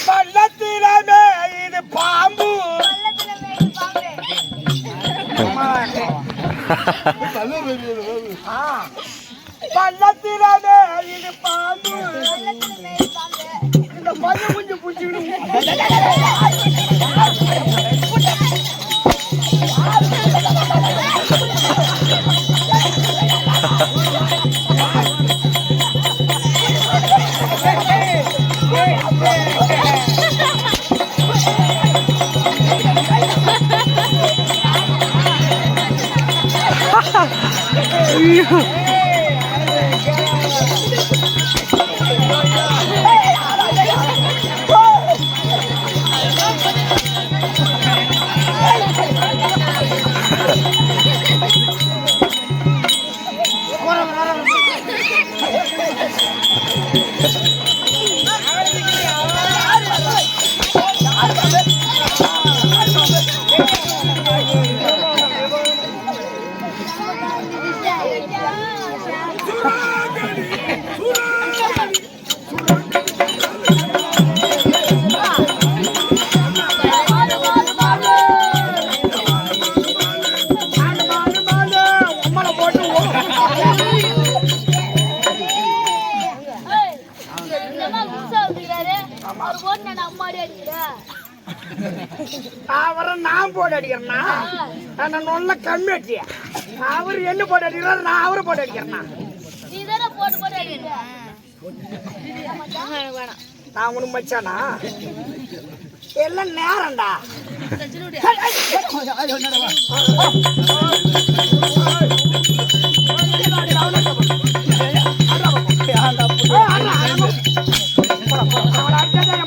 பள்ளத்திலமே இது பாம்பு பள்ளத்திலமே இது பாம்பு இந்த பையன் கொஞ்சம் புடிச்சுக்கணும் அவரை நான் போட்டு அடிக்கிறேன்னா நல்ல கம்மி அடிச்சியா அவர் என்ன போட்டு அடிக்கிறார் நான் அவரை போட்டு அடிக்கிறேன்னா நான் உனக்கு மச்சானா எல்லாம் நேரம்டா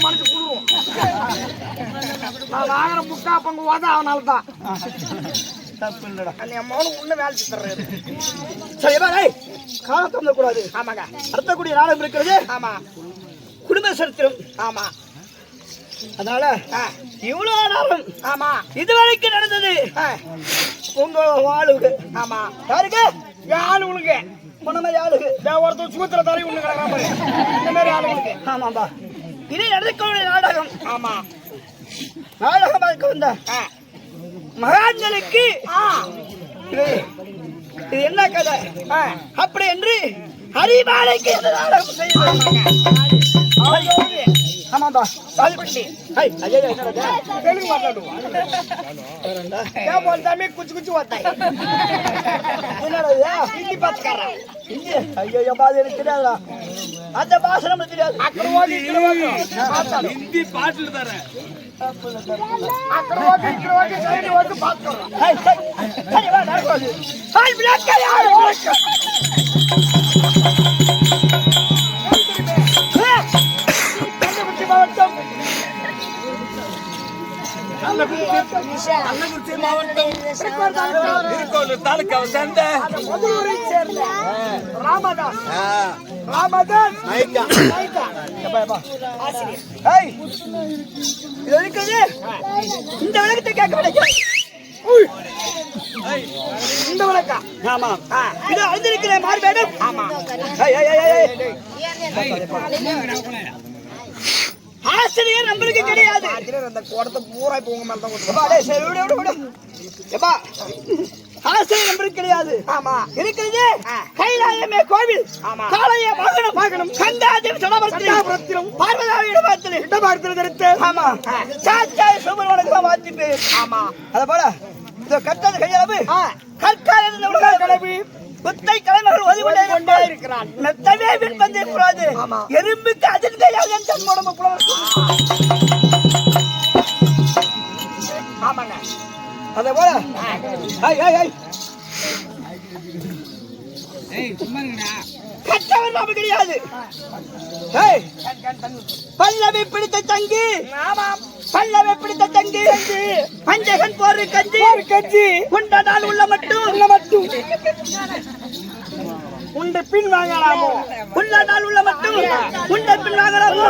மனசு குழுவும் நான் வாங்குற முக்கா பங்கு வாதம் அவனால்தான் தப்பு இல்லடா என் மௌனம் உள்ள வேலை தர்றாரு சரி காலத்தம் கூடாது ஆமாங்க நடத்தக்கூடிய நாளம் இருக்கிறது ஆமா குடும்ப சரித்திரம் ஆமா அதனால இவ்வளவு நேரம் ஆமா இதுவரைக்கும் நடந்தது உங்க ஆளுங்க ஆமா யாருக்கு ஆளுங்களுக்கு பொண்ணு ஆளுக்கு ஒருத்தர் சூத்திர தரை ஒண்ணு கிடக்குற இந்த மாதிரி ஆளுங்களுக்கு ஆமாம்பா இது நடக்கக்கூடிய நாடகம் ஆமா நாடகமாக வந்த மகான்களுக்கு இது என்ன கதை அப்படி என்று ஹரிபாலைக்கு நாடகம் செய்ய ஆமாம்பா சாதிப்பட்டி ஐய் ஐயா என்னடா தெலுங்கு மாட்டாடுவா ஏன் போல்தாமே குச்சி குச்சி வந்தாய் என்னடா இது ஹிந்தி பாத்துக்கறா ஹிந்தி ஐயோ பாது எனக்கு தெரியாதுடா அந்த பாஷை நமக்கு தெரியாது அక్కడ ஓடி ஹிந்தி பாட்டுல தரேன் அక్కడ ஓடி சைடு வந்து பாத்துறோம் ஹேய் சரி வா நான் போடு ஹாய் பிளாக் யார் ஓடுங்க கள்ளக்குறிச்சி மாவட்டம் திருக்கோளூர் தாலுகாவை சேர்ந்த மதுரையை சேர்ந்த ராமதாஸ் ஆசிரியர். ஏய், இது இருக்குது இந்த விளக்கத்தை கேட்க விளக்கம் இந்த விளக்கா ஆமா இது அழிந்திருக்கிற மார்பேடும் ஆமா ஆசிரியர் நம்மளுக்கு கிடையாது அந்த கோடத்தை பூரா இப்ப உங்க மேல தான் ஆசிரியர் நம்மளுக்கு கிடையாது ஆமா இருக்கிறது கைலாயமே கோவில் ஆமா காளைய வாகனம் கந்தாதேவி சடாபுரத்திலும் பார்வதாவி இடபாரத்தில் தரித்து ஆமா சாச்சாய் சுப்பிரமணியமா மாத்தி பேர் ஆமா அத போல இதோ கட்டது கையளவு கற்கால கடவு புத்தை கலைஞர்கள் ஒதுவிட கொண்டே இருக்கிறான் மெத்தவே விற்பந்தே கூடாது எறும்புக்கு அதிர்ந்தையாக தன் உடம்பு புலவர் ஆமாங்க அதே போல கற்றவர் நாம கிடையாது பல்லவி பிடித்த தங்கி பல்லவி பிடித்த தங்கி பஞ்சகன் போரு கஞ்சி உண்ட நாள் உள்ள மட்டும் உண்ட பின் வாங்கலாமோ உள்ள நாள் உள்ள மட்டும் உண்ட பின் வாங்கலாமோ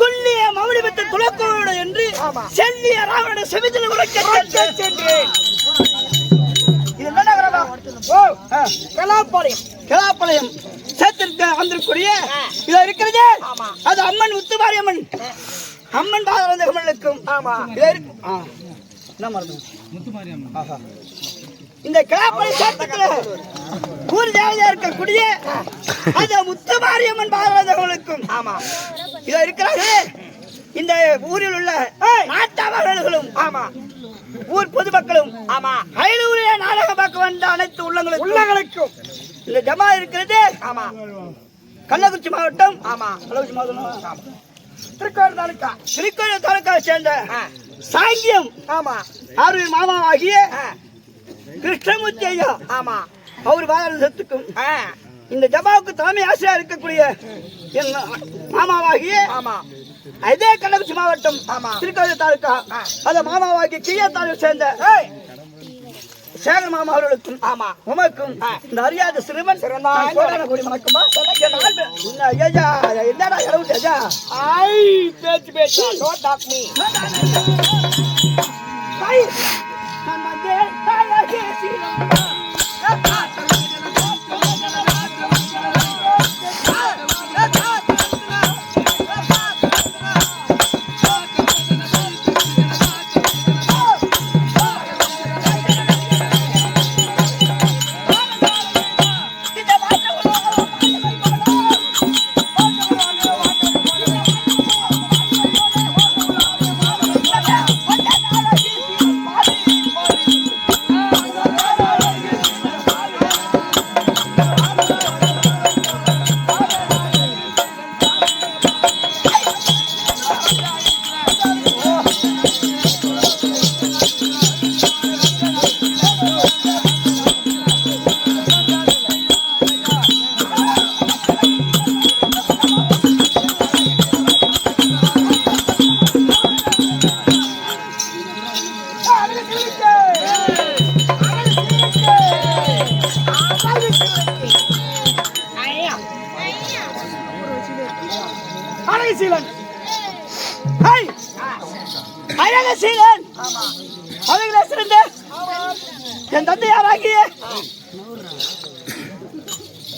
துல்லிய மௌலிபத்தை துளக்கோடு என்று செல்லிய ராவனுடைய செவிதில் உரைக்க சென்றேன். இது என்ன கலாப்பாளையம் சேத்திருக்க வந்திருக்கூடிய இது இருக்கிறது அது அம்மன் முத்துமாரி அம்மன் அம்மன் பாதவந்தகமனுக்கும் என்ன மருந்து முத்துமாரி அம்மன் இந்த கலாப்படை சேத்துக்கள ஊர் தேவதையா இருக்கக்கூடிய அந்த முத்துமாரியம்மன் பாதவந்தகமனுக்கும் ஆமா இத இருக்கிறாரு இந்த ஊரில் உள்ள நாட்டாளர்களும் ஆமா ஊர் பொதுமக்களும் ஆமா அயலூரிலே நாடகம் பார்க்க வந்த அனைத்து உள்ளங்களுக்கும் இந்த ஜமா இருக்கிறது ஆமா கள்ளக்குறிச்சி மாவட்டம் ஆமா கள்ளக்குறிச்சி மாவட்டம் திருக்கோளூர் தாலுகாவை சேர்ந்த சாங்கியம் ஆமா ஆர்வி மாமாவாகிய கிருஷ்ணமூர்த்தி ஐயா ஆமா அவர் பாரத சொத்துக்கும் இந்த ஜமாவுக்கு தலைமை ஆசிரியர் இருக்கக்கூடிய மாமாவாகிய ஆமா அதே கள்ளக்குறிச்சி மாவட்டம் திருக்கோளூர் தாலுகா அந்த மாமாவாகிய கிளியத்தாளை சேர்ந்த சேகர் மாமா அவர்களுக்கும் ஆமா உமக்கும் இந்த அறியாத சிறுவன் வணக்கமா என்னடா இளவுட்டா பேச்சு என் தந்தை யாராகிய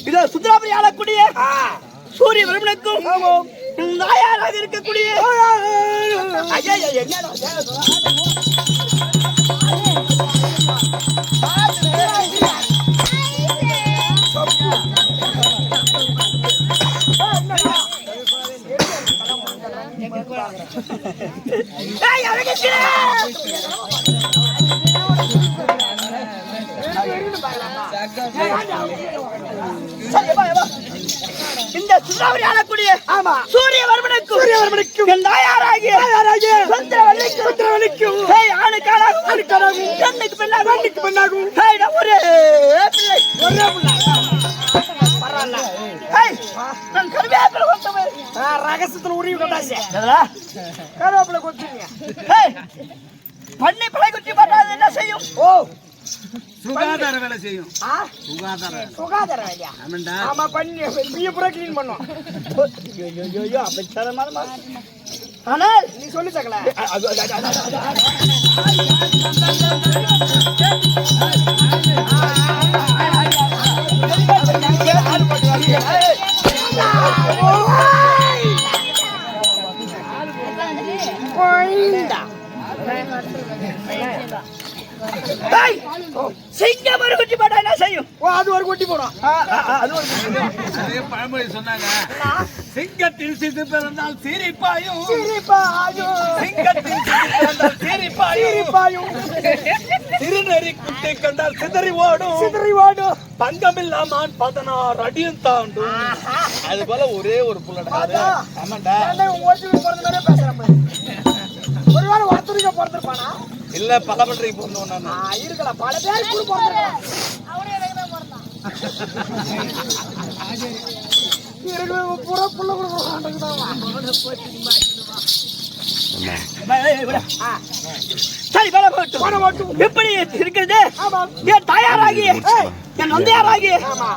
இதோ சுந்தராபுரி ஆளக்கூடிய சூரிய பிரம்மனுக்கும் நாயாராக இருக்கக்கூடிய இந்த சுதாவரி ஆளக்கூடிய சூரியவர்மனுக்கும் என் தாயாராகிய சந்திரவல்லிக்கும் ஆணுக்காளாகும் பெண்ணுக்கு பெண்ணாகும் ஒரே பிள்ளை நான் கருவேப்பிலை கொத்தவன் ரகசியத்துல உருவி கொண்டாச்சு கருவேப்பிலை கொத்துங்க பண்ணி பிள்ளை குட்டி போட்டாது என்ன செய்யும்? ஓ சுகாதார வேலை செய்யும். சுகாதார வேலையா? ஆமா பண்ணி பிய புற கிளீன் பண்ணோம். ஐயோ அப்ப ஆனால் நீ சொல்லி தக்கல சிங்கம் ஒரு குட்டி போட்டா என்ன செய்யும்? அது ஒரு குட்டி போடும். அதே பழமொழி சொன்னாங்க. சிங்கத்தில் சிறு பிறந்தால் சீரிப்பாயும் சிங்கத்தில் சீரிப்பாயும் திருநெறி குட்டை கண்டால் சிதறி ஓடும் பங்கமில்லாமான் 16 அடியும் தாண்டும். அது போல ஒரே ஒரு புள்ளடா. ஆமாண்டா ஒருவேளை ஒருத்தருக்கு பிறந்திருப்பானா? இல்ல பல பண்றதுக்கு பிறந்தவன் இருக்கலாம். பல பேர் கூட பிறந்திருக்கான். புற புள்ள எப்படி இருக்கிறது? என் தாயாராகிய என் நந்தையாராகிய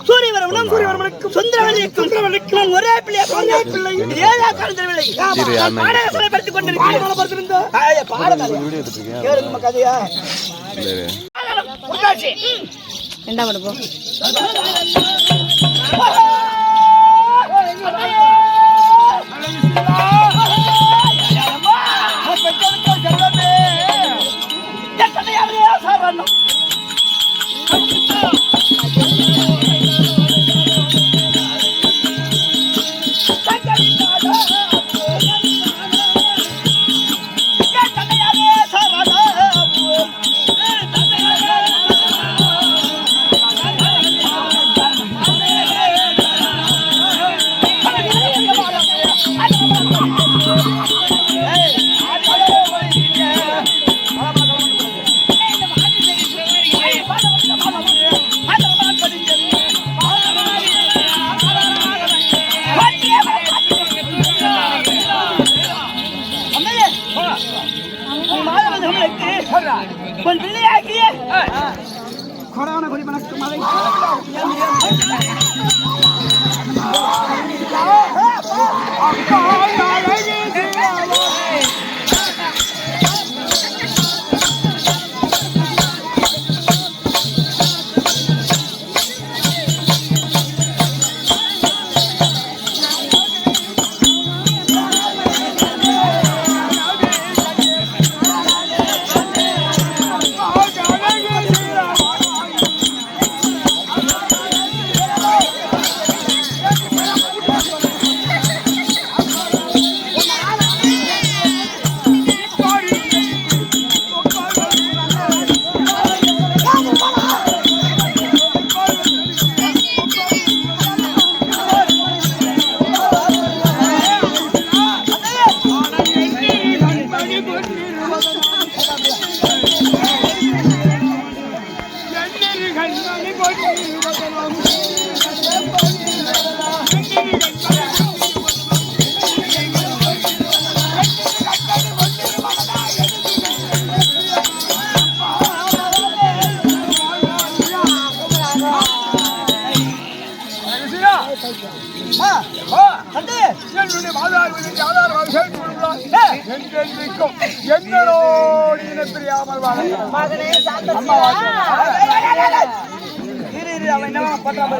சூரியவர்மனுக்கும் சுந்தரவல்லிக்கும் ஒரே பிள்ளை ஏதா காலத்தில்லை பாடப்படுத்திக் கொண்டிருக்கிறேன். கதையா என்ன பண்ணுவோம்? கொரோனா குறி வணக்கம் மலை எங்களோடு இனப்பிரியாமல் அவன் என்ன பண்றான்?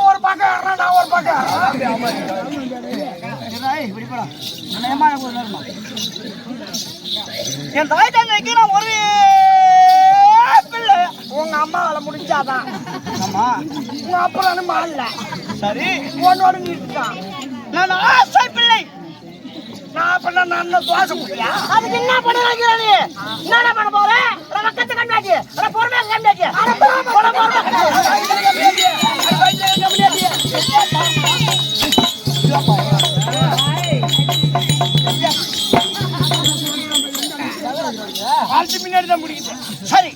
ஒரு பக்கம் நான் ஒரு பக்கம் என் தாய் தந்தைக்கு நான் ஒரு பிள்ளை. உங்க அம்மாவால முடிஞ்சாதான் உங்க அப்புறம் மாறல. சரி உன்னோட நிறுத்தான். நான் ஆசை பிள்ளை. நான் பண்ண நான் தோசை முடியா அதுக்கு என்ன பண்ண நீ என்ன பண்ண போற பக்கத்து கண்டாச்சு பொறுமையா கண்டாச்சு பின்னாடி தான் முடியுது. சரி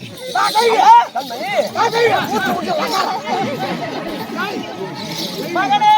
மகனே